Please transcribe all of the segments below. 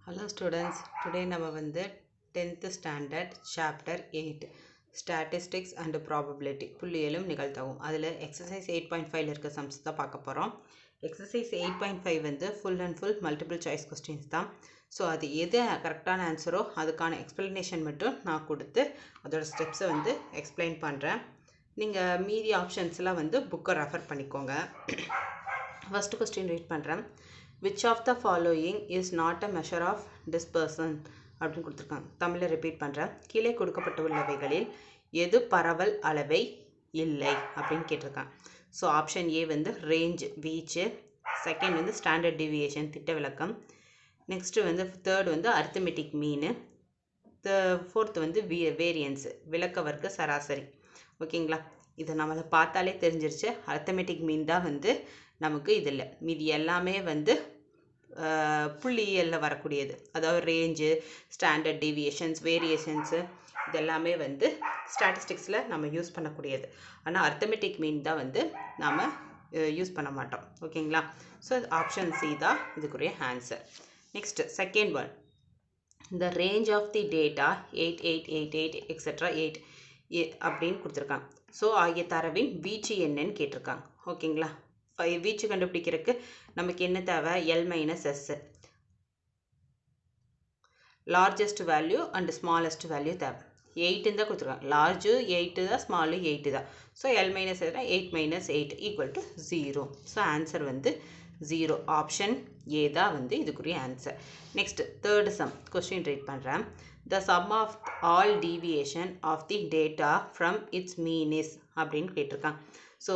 Hello students, today நம்ம வந்து 10th standard chapter 8 statistics and probability புள்ளியியலும் நிகழ்தகவும் அதில் exercise 8.5 இருக்க sums தான் பார்க்க போகிறோம். exercise 8.5 வந்து full and full multiple choice questions தான். ஸோ அது எது கரெக்டான ஆன்சரோ அதுக்கான explanation மட்டும் நான் கொடுத்து அதோட ஸ்டெப்ஸை வந்து எக்ஸ்பிளைன் பண்ணுறேன். நீங்கள் மீதி ஆப்ஷன்ஸ்லாம் வந்து புக்கை ரெஃபர் பண்ணிக்கோங்க. ஃபஸ்ட்டு கொஸ்டின் ரீட் பண்ணுறேன். which of the following is not a measure of dispersion அப்படின்னு கொடுத்துருக்காங்க. தமிழில் ரிப்பீட் பண்ணுறேன். கீழே கொடுக்கப்பட்டுள்ளவைகளில் எது பரவல் அளவை இல்லை அப்படின்னு கேட்டிருக்காங்க. ஸோ ஆப்ஷன் ஏ வந்து ரேஞ்ச் வீச்சு, செகண்ட் வந்து ஸ்டாண்டர்ட் டிவியேஷன் திட்ட விளக்கம், நெக்ஸ்ட்டு வந்து தேர்ட் வந்து அரித்தமெட்டிக் மீனு, ஃபோர்த் வந்து வேரியன்ஸு விளக்க வர்க்க சராசரி. ஓகேங்களா, இதை நம்மளை பார்த்தாலே தெரிஞ்சிருச்சு. அரித்தமெட்டிக் மீன் தான் வந்து நமக்கு இதில் மீதி எல்லாமே வந்து புள்ளியியலில் வரக்கூடியது. அதாவது ரேஞ்சு, ஸ்டாண்டர்ட் டிவியேஷன்ஸ், வேரியேஷன்ஸு இதெல்லாமே வந்து ஸ்டாட்டிஸ்டிக்ஸில் நம்ம யூஸ் பண்ணக்கூடியது. ஆனால் அரித்தமெட்டிக் மீன் தான் வந்து நாம் யூஸ் பண்ண மாட்டோம். ஓகேங்களா, ஸோ ஆப்ஷன் சி தான் இதுக்குரிய answer. Next second one, the range of the data 8888 etc 8 அப்படின்னு கொடுத்துருக்காங்க. ஸோ ஆகிய தரவின் வீச்சு என்னன்னு கேட்டிருக்காங்க. ஓகேங்களா, வீச்சு கண்டுபிடிக்கிறதுக்கு நமக்கு என்ன தேவை? L minus S, largest value and smallest value தேவை. 8 தான் கொடுத்துருக்காங்க. லார்ஜு 8 தான், ஸ்மாலு 8 தான். So L minus 8 minus 8 equal to 0. So answer வந்து 0. ஆப்ஷன் ஏ தான் வந்து இதுக்குரிய answer. Next third sum question read பண்ணுறேன். The sum of all deviation of the data from its mean is அப்படின்னு கேட்டிருக்காங்க. ஸோ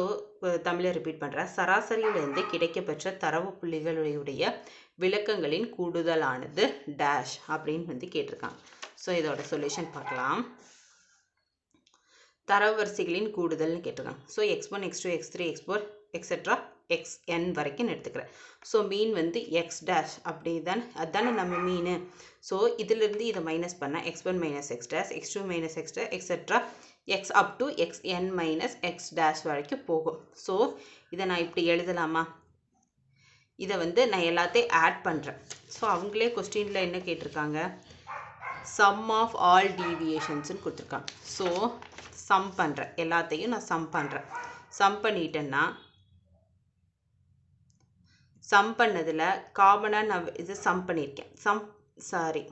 தமிழை ரிப்பீட் பண்ணுறேன். சராசரியிலிருந்து கிடைக்கப்பெற்ற தரவு புள்ளிகளுடைய விளக்கங்களின் கூடுதலானது டேஷ் அப்படின்னு வந்து கேட்டிருக்காங்க. ஸோ இதோட சொல்யூஷன் பார்க்கலாம். தரவரிசைகளின் கூடுதல்னு கேட்டிருக்காங்க. So x1 x2 x3 x4 etcetera xn வரைக்கும் எடுத்துக்கிறேன். ஸோ மீன் வந்து எக்ஸ் டேஷ் அப்படி தானே, அதுதானே நம்ம மீன். ஸோ இதிலிருந்து இதை மைனஸ் பண்ணால் x1 minus X dash, x2 minus X dash etcetera X up to xn minus X dash வரைக்கும் போகும். ஸோ இதை நான் இப்படி எழுதலாமா? இதை வந்து நான் எல்லாத்தையும் ஆட் பண்ணுறேன். ஸோ அவங்களே கொஸ்டினில் என்ன கேட்டிருக்காங்க? சம் ஆஃப் ஆல் டீவியேஷன்ஸ்னு கொடுத்துருக்காங்க. ஸோ சம் பண்ணுறேன், எல்லாத்தையும் நான் சம் பண்ணுறேன். சம் பண்ணிட்டேன்னா சம் பண்ணதில் காமனாக நான் இது சம் பண்ணியிருக்கேன்.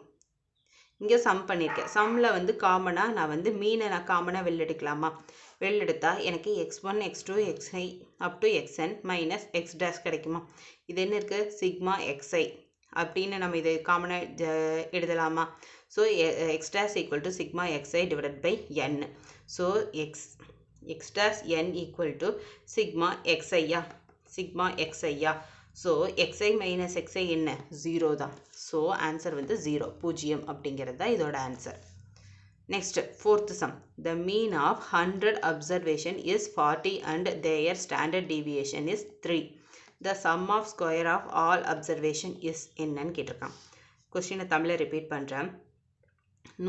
இங்கே சம் பண்ணியிருக்கேன். சம்மில் வந்து காமனாக நான் வந்து மீனை நான் காமனாக வெளிலெடுக்கலாமா? வெளிலெடுத்தால் எனக்கு x1 x2 xi up to xn minus X dash கிடைக்குமா? இது என்ன இருக்குது? சிக்மா xi அப்படின்னு நம்ம இதை காமனாக எழுதலாமா? So X dash equal to sigma xi divided by n. So X dash n equal to sigma xiயா, சிக்மா xiயா. ஸோ xi மைனஸ் xi என்ன? 0 தான். ஸோ ஆன்சர் வந்து 0, 0 அப்படிங்கிறது தான் இதோட answer. Next fourth sum. The mean of 100 observation is 40 and their standard deviation is 3. The sum of square of all observation is என்னன்னு கேட்டிருக்கான். கொஸ்டினை தமிழை ரிப்பீட் பண்ணுறேன்.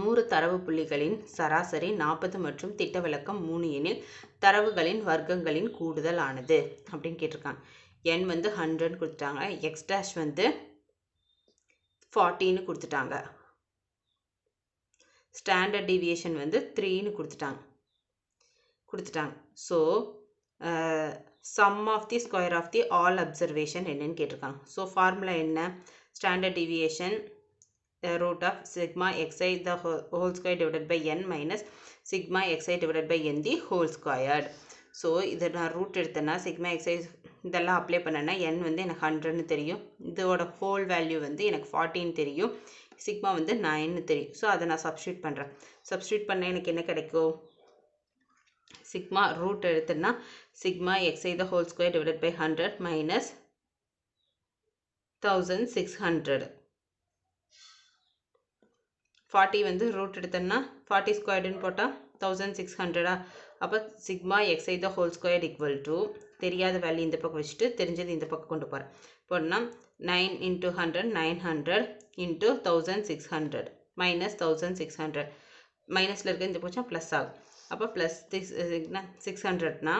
100 தரவு புள்ளிகளின் சராசரி 40 மற்றும் திட்ட விளக்கம் 3 எனில் தரவுகளின் வர்க்கங்களின் கூடுதல் ஆனது அப்படின்னு கேட்டிருக்காங்க. n வந்து 100 கொடுத்துட்டாங்க, எக்ஸ் டேஷ் வந்து 40ன்னு கொடுத்துட்டாங்க, ஸ்டாண்டர்ட் டிவியேஷன் வந்து 3ன்னு கொடுத்துட்டாங்க. So sum of the square of the all observation என்னன்னு கேட்டிருக்காங்க. ஸோ ஃபார்முலா என்ன? Standard deviation root of sigma xi the whole square divided by n minus sigma xi divided by n the whole squared. So இதை நான் root எடுத்தேன்னா sigma xi இதெல்லாம் apply பண்ணேன்னா n வந்து எனக்கு 100ன்னு தெரியும், இதோட ஹோல் வேல்யூ வந்து எனக்கு 40ன்னு தெரியும், சிக்மா வந்து 9ன்னு தெரியும். ஸோ அதை நான் சப்ஸ்டியூட் பண்ணுறேன். சப்ஸ்டியூட் பண்ணால் எனக்கு என்ன கிடைக்கும்? சிக்மா ரூட் எடுத்தேன்னா sigma xi the whole square divided by 100 minus 1600. 40 வந்து ரூட் எடுத்தோன்னா 40 ஸ்கொயர்டுன்னு போட்டால் 1600. அப்போ sigma xi the whole square equal to தெரியாத வேல்யூ இந்த பக்கம் வச்சுட்டு தெரிஞ்சது இந்த பக்கம் கொண்டு போகிறேன். போனால் 9 into 100 900 into 1600 minus 1600 மைனஸில் இருக்க இந்த போச்சா ப்ளஸ் ஆகும். அப்போ ப்ளஸ் 600னா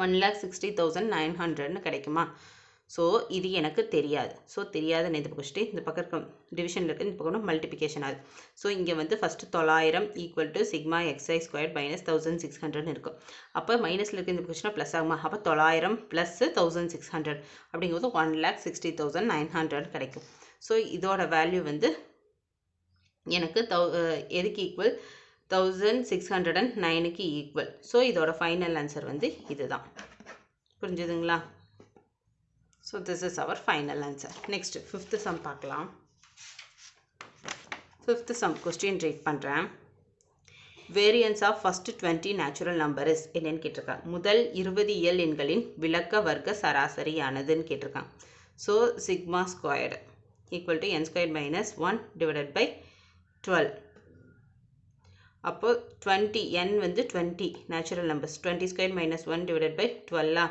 1,60,900ன்னு கிடைக்குமா? ஸோ இது எனக்கு தெரியாது. ஸோ தெரியாதுன்னு இந்த பக்கம் வச்சுட்டு இந்த பக்கம் இருக்க டிவிஷனில் இருக்க இந்த பக்கம் மல்டிப்ளிகேஷன் ஆகுது. ஸோ இங்கே வந்து first 900 equal to sigma x i square minus 1600 இருக்கும். அப்போ மைனஸில் இருக்க இந்த கொஸ்டினா ப்ளஸ் ஆகுமா? அப்போ 900 ப்ளஸ் 1600 அப்படிங்கிறது 1,60,900 கிடைக்கும். ஸோ இதோட வேல்யூ வந்து எனக்கு எதுக்கு ஈக்குவல்? 1609க்கு ஈக்குவல். ஸோ இதோட ஃபைனல் ஆன்சர் வந்து இதுதான். புரிஞ்சுதுங்களா? So this is our final answer. Next, fifth sum பார்க்கலாம். Fifth sum question read பண்ணுறேன். Variance of first 20 natural number is என்னன்னு கேட்டிருக்காங்க. முதல் 20 இயல் எண்களின் விளக்க வர்க்க சராசரியானதுன்னு கேட்டிருக்காங்க. So sigma squared equal to n squared minus 1 divided by 12. அப்போ 20 n வந்து 20 natural numbers. 20 squared minus 1 divided by 12.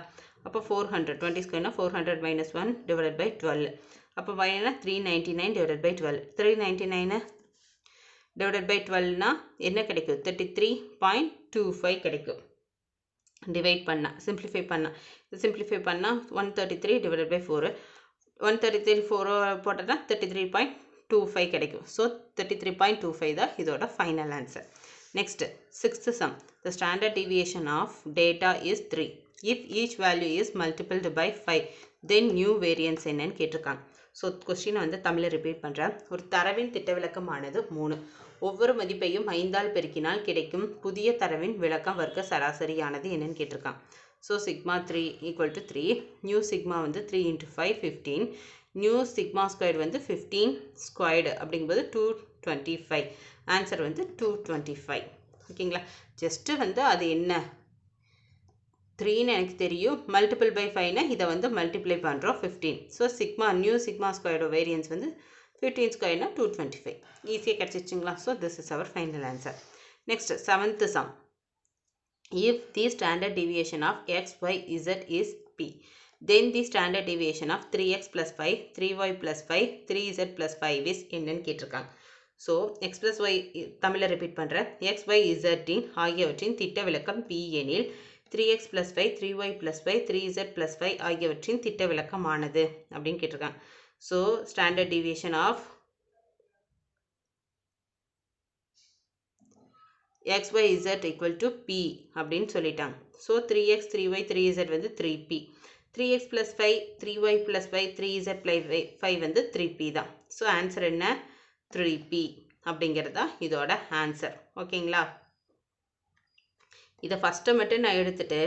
அப்போ 400 20 ஸ்கொயர்னா 400 minus 1 divided by 12. அப்போ பையனா 399 divided by 12. 399 divided by 12னா என்ன கிடைக்கும்? 33.25 கிடைக்கும். டிவைட் பண்ணா சிம்பிளிஃபை பண்ணா சிம்பிளிஃபை பண்ணால் 133 divided by 4. 133 4 போட்டோன்னா 33.25 கிடைக்கும். ஸோ 33.25 தான் இதோட final answer. Next sixth some. The standard deviation of data is 3. If each value is multiplied by 5, then new variance என்னன்னு கேட்டிருக்காங்க. ஸோ கொஸ்டினை வந்து தமிழில் ரிப்பீட் பண்ணுறேன். ஒரு தரவின் திட்டவிலக்கமானது 3. ஒவ்வொரு மதிப்பையும் 5ஆல் பெருக்கினால் கிடைக்கும் புதிய தரவின் விளக்கம் வர்க்க சராசரியானது என்னன்னு கேட்டிருக்காங்க. So sigma 3 equal to 3. New sigma வந்து 3 × 5 15. நியூ சிக்மா ஸ்கொயர்டு வந்து 15 ஸ்கொயர்டு அப்படிங்கும்போது 225. ஆன்சர் வந்து 225. ஓகேங்களா? ஜஸ்ட்டு வந்து அது என்ன 3ன்னு எனக்கு தெரியும். மல்டிபிள் பை 5னா இதை வந்து மல்டிப்ளை பண்ணுறோம் 15. ஸோ சிக்மா நியூ சிக்மா ஸ்கொயரோட வேரியன்ஸ் வந்து 15 ஸ்கொயர்னா 225. ஈஸியாக கிடச்சிச்சிங்களா? So this is our final answer. Next seventh sum. If the standard deviation of x, y, z is p, then the standard deviation of 3x plus 5, 3y plus 5, 3z plus 5 is என்னன்னு கேட்டிருக்காங்க. So x plus y தமிழில் repeat பண்ணுறேன். x, y, z ஆகியவற்றின் திட்ட விலக்கம் p எனில் 3x plus 5, 3y plus 5, 3z plus 5 ஆகியவற்றின் திட்ட விலக்கமானது அப்படின்னு கேட்டிருக்காங்க. So standard deviation of x, y, z equal to p அப்படின்னு சொல்லிட்டாங்க. ஸோ 3x, 3y, 3z வந்து 3p. 3x plus 5, 3y plus 5, 3z plus 5 வந்து 3p தான். ஸோ ஆன்சர் என்ன? 3p அப்படிங்கிறது தான் இதோட ஆன்சர். ஓகேங்களா? இதை ஃபஸ்ட்டை மட்டும் நான் எடுத்துகிட்டு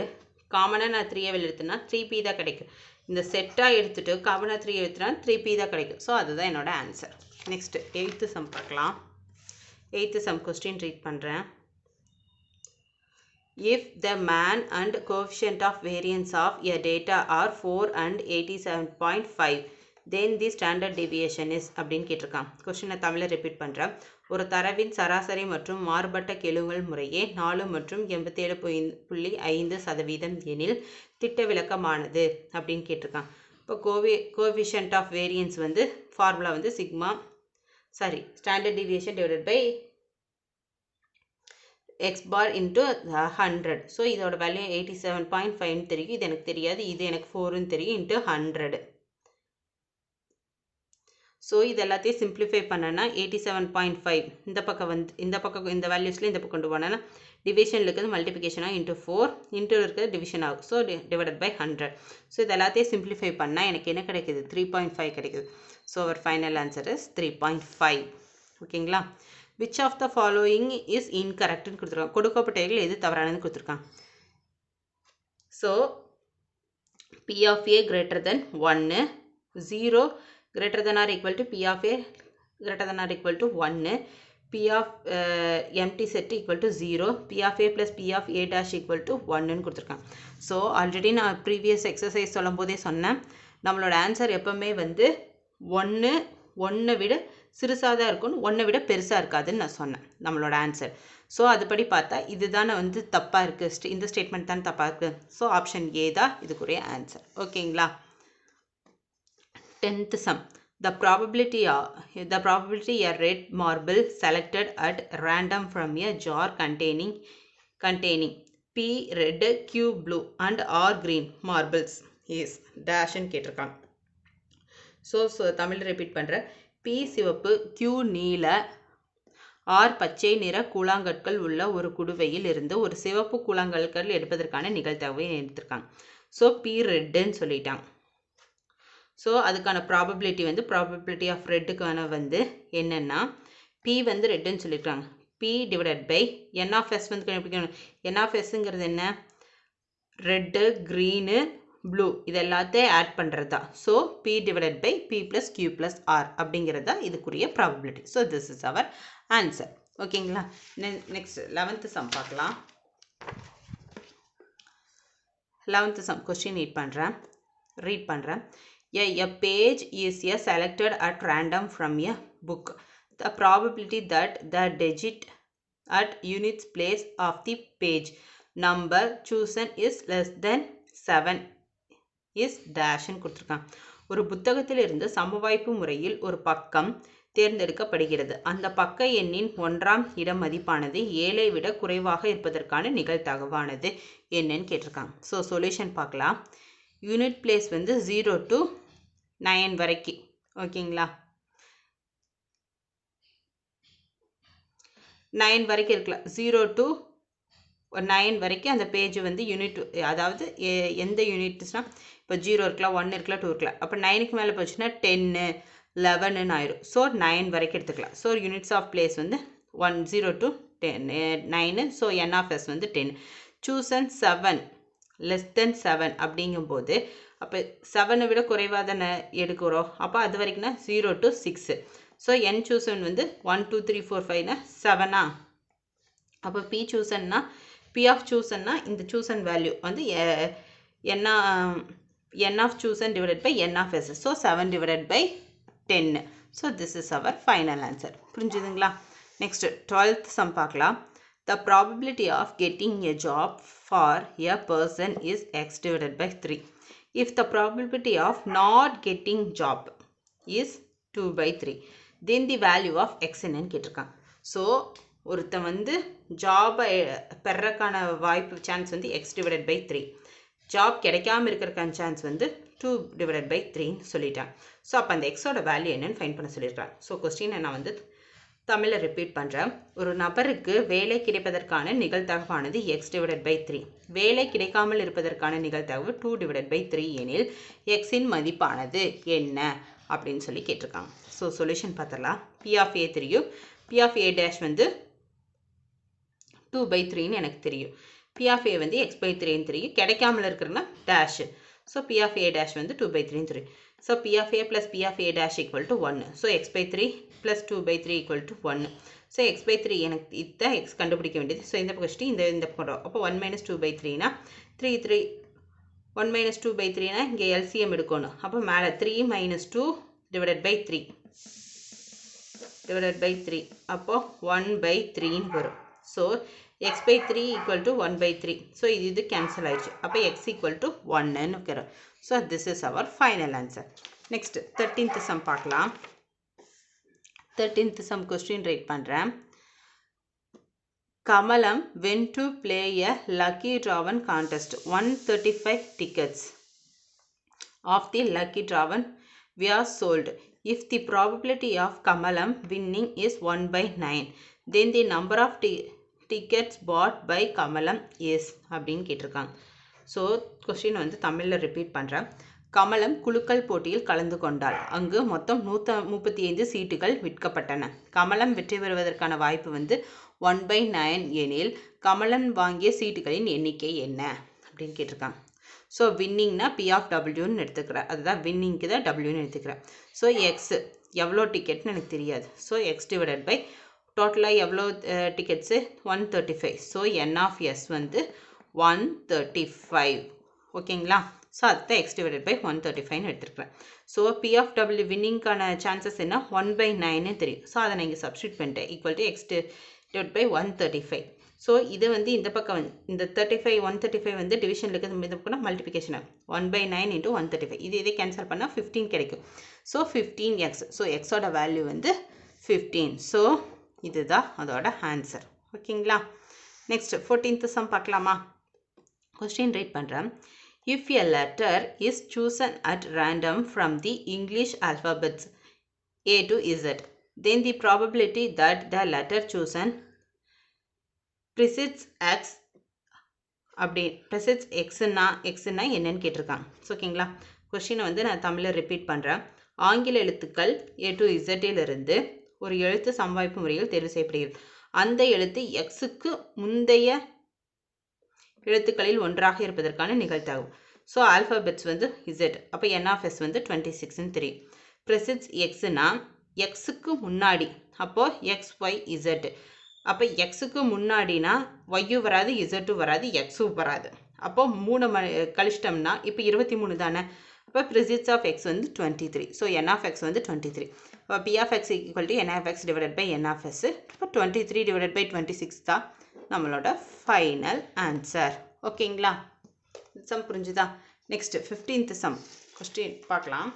காமனாக நான் 3 எடுத்துனா 3p தான் கிடைக்கும். இந்த செட்டாக எடுத்துகிட்டு காமனாக 3 எடுத்துனா 3p தான் கிடைக்கும். ஸோ அதுதான் என்னோட ஆன்சர். நெக்ஸ்ட்டு எயித்து சம் பார்க்கலாம். எயித்து சம் கொஸ்டின் ரீட் பண்ணுறேன். If the man and coefficient of variance of a data are 4 and 87.5, then the standard deviation is அப்படின்னு கேட்டிருக்கான். கொஸ்டினை தமிழில் ரிப்பீட் பண்ணுறேன். ஒரு தரவின் சராசரி மற்றும் மாறுபட்ட கெழுங்கள் முறையே 4 மற்றும் 87.5% எனில் திட்ட விலக்கமானது அப்படின்னு கேட்டிருக்கான். இப்போ கோஎஃபிஷியன்ட் ஆஃப் வேரியன்ஸ் வந்து ஃபார்முலா வந்து standard deviation divided by x bar into 100. So இதோட வேல்யூ 87.5 தெரியும். இது எனக்கு தெரியாது. இது எனக்கு 4ன்னு தெரியும். இன்ட்டு 100. ஸோ இது எல்லாத்தையும் சிம்பிளிஃபை பண்ணனா 87.5 இந்த பக்கம் வந்து இந்த வேல்யூஸில் இந்த பக்கம் கொண்டு போனேன்னா டிவிஷனில் இருக்கிறது மல்டிபிகேஷனாக இன்ட்டு 4 இன்ட்டு இருக்கிறது டிவிஷன் ஆகும். So divided by 100. ஸோ இது எல்லாத்தையும் சிம்பிளிஃபை பண்ணால் எனக்கு என்ன கிடைக்குது? 3.5 கிடைக்குது. So our final answer is 3.5. ஓகேங்களா? which of the following is incorrect ன்னு கொடுத்துருக்காங்க. கொடுக்கப்பட்டவைகள் எது தவறானதுன்னு கொடுத்துருக்காங்க. So p of a greater than 1, 0 greater than or equal to p of a greater than or equal to 1, p of empty set equal to 0, p of a plus p of a dash equal to 1ன்னு கொடுத்துருக்காங்க. So already நான் previous exercise சொல்லும் போதே சொன்னேன், நம்மளோட answer எப்போவுமே வந்து 1 விட சிறுசாக தான் இருக்கும், 1 விட பெருசாக இருக்காதுன்னு நான் சொன்னேன் நம்மளோட ஆன்சர். ஸோ அதுபடி பார்த்தா இதுதானே வந்து தப்பாக இருக்குது, இந்த ஸ்டேட்மெண்ட் தான் தப்பாக இருக்குது. ஸோ ஆப்ஷன் ஏ தான் இதுக்குரிய ஆன்சர். ஓகேங்களா? 10th sum. The probability a red marble selected at random from a jar containing P red, Q blue and R green marbles is dash ன்னு கேட்டிருக்காங்க. ஸோ தமிழ் ரிப்பீட் பண்ணுறேன். B சிவப்பு, Q நீல, R பச்சை நிற கூழாங்கற்கள் உள்ள ஒரு குடுவையில் இருந்து ஒரு சிவப்பு கூழாங்கற்கள் எடுப்பதற்கான நிகழ்தகவை எடுத்திருக்காங்க. ஸோ பி ரெட்டுன்னு சொல்லிட்டாங்க. ஸோ அதுக்கான ப்ராபபிலிட்டி வந்து ப்ராபபிலிட்டி ஆஃப் ரெட்டுக்கான வந்து என்னென்னா பி வந்து ரெட்டுன்னு சொல்லியிருக்காங்க. P divided by n of S வந்து கண்டுபிடிக்கணும். என் ஆஃப் எஸ்ங்கிறது என்ன? ரெட்டு, க்ரீனு, ப்ளூ இது எல்லாத்தையும் ஆட் பண்ணுறது தான். So P divided by P plus Q plus R அப்படிங்கிறது தான் இதுக்குரிய probability. So this is our answer. ஓகேங்களா? நெக்ஸ்ட் 11th சம் பார்க்கலாம். 11th சம் கொஸ்டின் ரீட் பண்ணுறேன். A page is selected at random from a book. The probability that the digit at units place of the page number chosen is less than 7 is dash ன்னு கொடுத்துருக்காங்க. ஒரு புத்தகத்திலிருந்து சமவாய்ப்பு முறையில் ஒரு பக்கம் தேர்ந்தெடுக்கப்படுகிறது. அந்த பக்க எண்ணின் 1ஆம் இட மதிப்பானது 7ஐ விட குறைவாக இருப்பதற்கான நிகழ்தகவானது என்னன்னு கேட்டிருக்காங்க. ஸோ சொல்யூஷன் பார்க்கலாம். யூனிட் பிளேஸ் வந்து 0 to 9 வரைக்கும். ஓகேங்களா? 9 வரைக்கும் இருக்கலாம். 0 to 9 வரைக்கும் அந்த பேஜ் வந்து யூனிட், அதாவது எந்த யூனிட்ஸ்னால் இப்போ 0 இருக்கலாம், 1 இருக்கலாம், 2 இருக்கலாம். அப்போ 9க்கு மேலே போச்சுன்னா 10, 11ன்னு ஆயிரும். ஸோ 9 வரைக்கும் எடுத்துக்கலாம். ஸோ யூனிட்ஸ் ஆஃப் பிளேஸ் வந்து 0 to 9. So n of S வந்து 10. சூசன் 7 லெஸ் தென் 7 அப்படிங்கும்போது அப்போ 7ஐ விட குறைவாக தானே எடுக்கிறோம். அப்போ அது வரைக்கும்னா 0 to 6. ஸோ என் சூசன் வந்து 1 2 3 4 5னா 7ஆ? அப்போ பி சூசன்னா பி ஆஃப் சூசன்னா இந்த சூசன் வேல்யூ வந்து என் ஆஃப் சூசன் divided by n of S. So 7 divided by 10. So this is our final answer. புரிஞ்சுதுங்களா? நெக்ஸ்ட் 12th சம் பார்க்கலாம். The probability of getting a job for a person is x divided by 3. If the probability of not getting job is 2 by 3, then the value of x என்னன்னு கேட்டிருக்காங்க. So ஒருத்தன் வந்து ஜாபை பெறக்கான வாய்ப்பு chance வந்து x divided by 3. Job கிடைக்காம இருக்கிறக்கான chance வந்து 2 divided by 3ன்னு சொல்லிட்டாங்க. ஸோ அப்போ அந்த எக்ஸோட வேல்யூ என்னன்னு ஃபைண்ட் பண்ண சொல்லியிருக்காங்க. ஸோ கொஸ்டினை நான் வந்து தமிழில் ரிப்பீட் பண்ணுறேன். ஒரு நபருக்கு வேலை கிடைப்பதற்கான நிகழ்தகவானது எக்ஸ் டிவைடட் பை 3. வேலை கிடைக்காமல் இருப்பதற்கான நிகழ்தகவு 2 டிவைடட் பை 3 எனில் எக்ஸின் மதிப்பானது என்ன அப்படின்னு சொல்லி கேட்டிருக்காங்க. ஸோ சொல்யூஷன் பார்த்துடலாம். பி ஆஃப் ஏ தெரியும், பி ஆஃப் ஏ டேஷ் வந்து 2 by 3ன்னு எனக்கு தெரியும். பி ஆஃப் ஏ வந்து எக்ஸ் பை 3ன்னு தெரியும். கிடைக்காமல் இருக்கிறன்னா dash. So P of A dash வந்து 2 by 3ன்னு தெரியும். So P of A plus P of A dash equal to 1. So X by 3 plus 2 by 3 equal to 1. So X by 3 எனக்கு இதான் எக்ஸ் கண்டுபிடிக்க வேண்டியது. ஸோ இந்த பக்கம் இந்த பக்கம். அப்போ 1 minus 2 by 3னா 3 1 minus 2 by 3னா இங்கே எல்சிஎம் எடுக்கணும். அப்போ மேலே 3 minus 2 divided by 3 divided by 3. அப்போ 1 by 3ன்னு வரும். So X by 3 equal to 1 by 3. So இது கேன்சல் ஆயிடுச்சு. அப்போ எக்ஸ் ஈக்குவல் டு 1ன்னு வரும். So this is our final answer. Next 13th sum பார்க்கலாம். 13th சம் கொஸ்டின் ரைட் பண்ணுறேன். Kamalam went to play a lucky drawn contest. 135 tickets of the lucky drawn were sold. If the probability of Kamalam winning is 1 by 9, then the number of tickets bought by Kamalam is அப்படின்னு கேட்டிருக்காங்க. So question வந்து தமிழில் repeat பண்ணுறேன். கமலம் குலுக்கல் போட்டியில் கலந்து கொண்டாள். அங்கு மொத்தம் 135 சீட்டுகள் விற்கப்பட்டன. கமலம் வெற்றி பெறுவதற்கான வாய்ப்பு வந்து 1 by 9 எனில் கமலம் வாங்கிய சீட்டுகளின் எண்ணிக்கை என்ன அப்படின்னு கேட்டிருக்காங்க. ஸோ வின்னிங்னா பி ஆஃப் டபிள்யூன்னு எடுத்துக்கிறேன். அதுதான் வின்னிங்க்கு தான் டபிள்யூன்னு எடுத்துக்கிறேன். ஸோ எக்ஸ் எவ்வளோ டிக்கெட்னு எனக்கு தெரியாது. ஸோ எக்ஸ் டிவைடட் பை டோட்டலாக எவ்வளோ tickets 135. So n of S வந்து 135. ஓகேங்களா? ஸோ அதுதான் எக்ஸ் டிவைடட் பை 135ன்னு எடுத்துருக்கிறேன். ஸோ பி ஆஃப் டபிள்யூ வின்னிங்கான சான்சஸ் என்ன 1 by 9ன்னு தெரியும். ஸோ அதை நான் இங்கே சப்ஸ்டியூட் பண்ணிட்டேன். Equal to x divide by 135. So இது வந்து இந்த பக்கம் வந்து இந்த 135 வந்து டிவிஷனில் இருக்கிறது இந்த பக்கம் மல்டிபிகேஷன் 1 by 9 into 135. இதே கேன்சல் பண்ணால் 15 கிடைக்கும். So 15x. ஸோ எக்ஸோட வேல்யூ வந்து 15. ஸோ இதுதான் அதோட ஆன்சர். ஓகேங்களா? நெக்ஸ்ட் 14th சம் பார்க்கலாமா? கொஸ்டின் ரீட் பண்ணுறேன். If a letter is chosen at random from the English alphabets A to Z, then the probability that the letter chosen precedes X அப்படி precedes Xன்னா என்னன்னு கேட்டிருக்காங்க. ஓகேங்களா? கொஸ்டினை வந்து நான் தமிழில் ரிப்பீட் பண்ணுறேன். ஆங்கில எழுத்துக்கள் A to Z இலிருந்து ஒரு எழுத்து சமவாய்ப்பு முறையில் தேர்வு செய்யப்படுகிறது. அந்த எழுத்து எக்ஸுக்கு முந்தைய எழுத்துக்களில் ஒன்றாக இருப்பதற்கான நிகழ்தகவு. ஸோ ஆல்ஃபபெட்ஸ் வந்து Z, அப்போ N of S வந்து 26ன்னு தெரியும். precedes Xன்னா எக்ஸுக்கு முன்னாடி, அப்போது XYZ. அப்போ எக்ஸுக்கு முன்னாடினா ஒய்யும் வராது, இசட்டும் வராது, எக்ஸும் வராது. அப்போது 3 கழிச்சிட்டோம்னா இப்போ 23 தானே. அப்போ precedes of X வந்து 23. ஸோ N of X வந்து 23. அப்போ P of X equal to N of X divided by N of S. இப்போ 23 divided by 26 தான் நம்மளோட ஃபைனல் ஆன்சர். ஓகேங்களா? சம் புரிஞ்சுதா? நெக்ஸ்ட் 15th சம் கொஸ்டின் பார்க்கலாம்.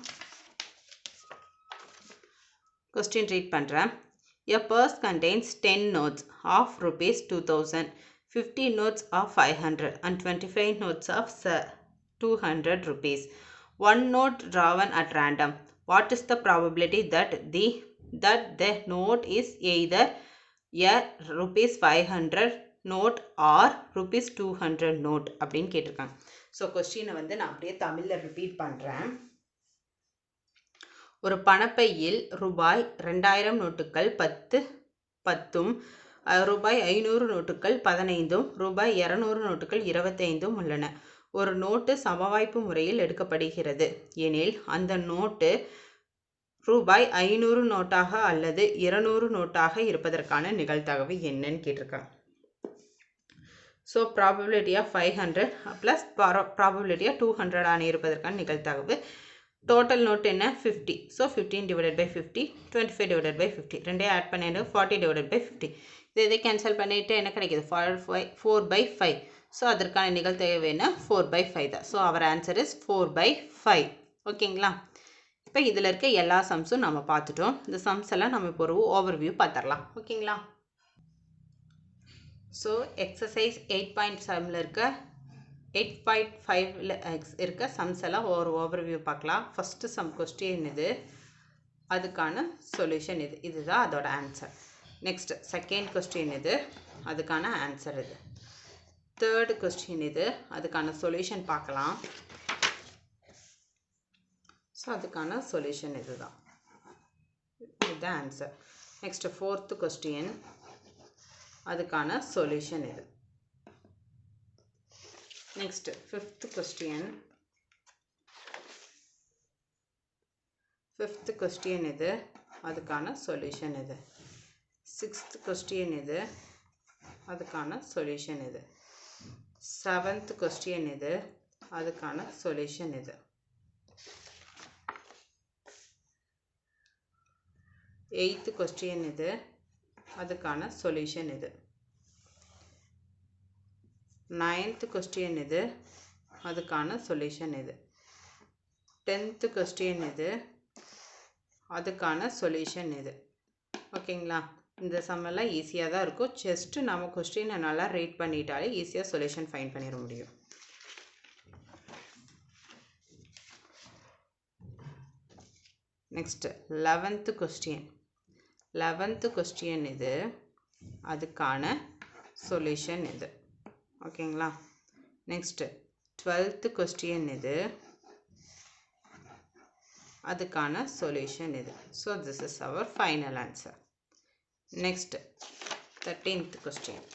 கொஸ்டின் ரீட் பண்ணுறேன். A purse contains 10 notes of rupees 2000, 50 notes of 500 and 25 notes of 200 rupees. One note drawn at random. What is the probability that the note is either a rupees 500 note or rupees 200 note அப்படின்னு கேட்டிருக்காங்க. So கொஸ்டினை வந்து நான் அப்படியே தமிழில் repeat பண்ணுறேன். ஒரு பணப்பையில் ரூபாய் 2000 நோட்டுகள் 10ம், ரூபாய் 500 நோட்டுகள் 15ம், ரூபாய் 200 நோட்டுகள் 25ம் உள்ளன. ஒரு நோட்டு சமவாய்ப்பு முறையில் எடுக்கப்படுகிறது எனில் அந்த நோட்டு ரூபாய் 500 நோட்டாக அல்லது 200 நோட்டாக இருப்பதற்கான நிகழ்தகவு என்னன்னு கேட்டிருக்காங்க. So probability of 500 plus probability of 200 ஆன இருப்பதற்கான நிகழ்தகவு. டோட்டல் நோட் என்ன? 50. So 15 divided by 50, 25 divided by 50. ரெண்டே ஆட் பண்ணிட்டு 40 divided by 50. இதை கேன்சல் பண்ணிவிட்டு என்ன கிடைக்கிது? 4/5. ஸோ அதற்கான நிகழ்தகவு என்ன? 4/5 தான். So our answer is 4/5. ஓகேங்களா? இப்போ இதில் இருக்க எல்லா சம்ஸும் நம்ம பார்த்துட்டோம். இந்த சம்ஸ் எல்லாம் நம்ம இப்போ ஒரு ஓவர்வியூ பார்த்துடலாம். ஓகேங்களா? ஸோ எக்ஸசைஸ் 8.7 இருக்க 8.5 இருக்க சம்ஸ் எல்லாம் ஒரு ஓவர்வியூ பார்க்கலாம். ஃபஸ்ட்டு சம் கொஸ்டின் இது, அதுக்கான சொல்யூஷன் இது, இதுதான் அதோட ஆன்சர். நெக்ஸ்ட் செகண்ட் கொஸ்டின் இது, அதுக்கான ஆன்சர் இது. தேர்டு கொஸ்டின் இது, அதுக்கான சொல்யூஷன் பார்க்கலாம். ஸோ அதுக்கான சொல்யூஷன் இதுதான், இதுதான் ஆன்சர். நெக்ஸ்ட் ஃபோர்த்து கொஸ்டின், அதுக்கான சொல்யூஷன் இது. நெக்ஸ்ட் ஃபிஃப்த் கொஸ்டின் இது, அதுக்கான சொல்யூஷன் இது. சிக்ஸ்த் கொஸ்டின் இது, அதுக்கான சொல்யூஷன் இது. செவன்த் கொஸ்டின் இது, அதுக்கான சொல்யூஷன் இது. எய்த் கொஸ்டின் இது, அதுக்கான சொல்யூஷன் இது. நைன்த் கொஸ்டின் இது, அதுக்கான சொல்யூஷன் இது. 10th கொஸ்டின் இது, அதுக்கான சொல்யூஷன் இது. ஓகேங்களா? இந்த சம்மெல்லாம் ஈஸியாக தான் இருக்கும். ஜஸ்ட்டு நம்ம கொஸ்டினை நல்லா ரீட் பண்ணிட்டாலே ஈஸியாக சொல்யூஷன் ஃபைண்ட் பண்ணிட முடியும். நெக்ஸ்ட் 11th கொஸ்டின் இது, அதுக்கான சொல்யூஷன் இது. ஓகேங்களா? நெக்ஸ்ட் 12th கொஸ்டின் இது, அதுக்கான சொல்யூஷன் இது. So this is our final answer. Next 13th question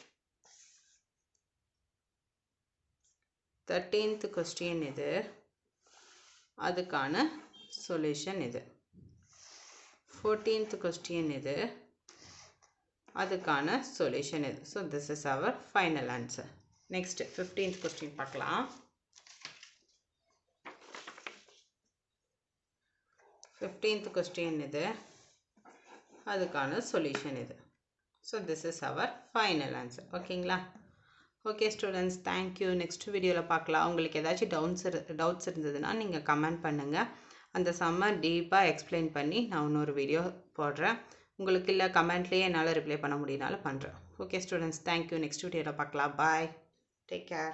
இது, அதுக்கான சொல்யூஷன் இது. 14th கொஸ்டின் இது, அதுக்கான சொல்யூஷன் இது. So this is our final answer. Next 15th question பார்க்கலாம். 15th கொஸ்டின் இது, அதுக்கான சொல்யூஷன் இது. So this is our final answer. ஓகேங்களா? Okay students, thank you. நெக்ஸ்ட் வீடியோவில் பார்க்கலாம். உங்களுக்கு ஏதாச்சும் டவுட்ஸ் இருந்ததுன்னா நீங்கள் கமெண்ட் பண்ணுங்கள். அந்த சம்மை டீப்பாக எக்ஸ்பிளைன் பண்ணி நான் இன்னொரு வீடியோ போடுறேன். உங்களுக்கு இல்லை கமெண்ட்லேயே என்னால் ரிப்ளை பண்ண முடியினாலும் பண்ணுறேன். Okay students, thank you. நெக்ஸ்ட் வீடியோவில் பார்க்கலாம். பாய், டேக் கேர்.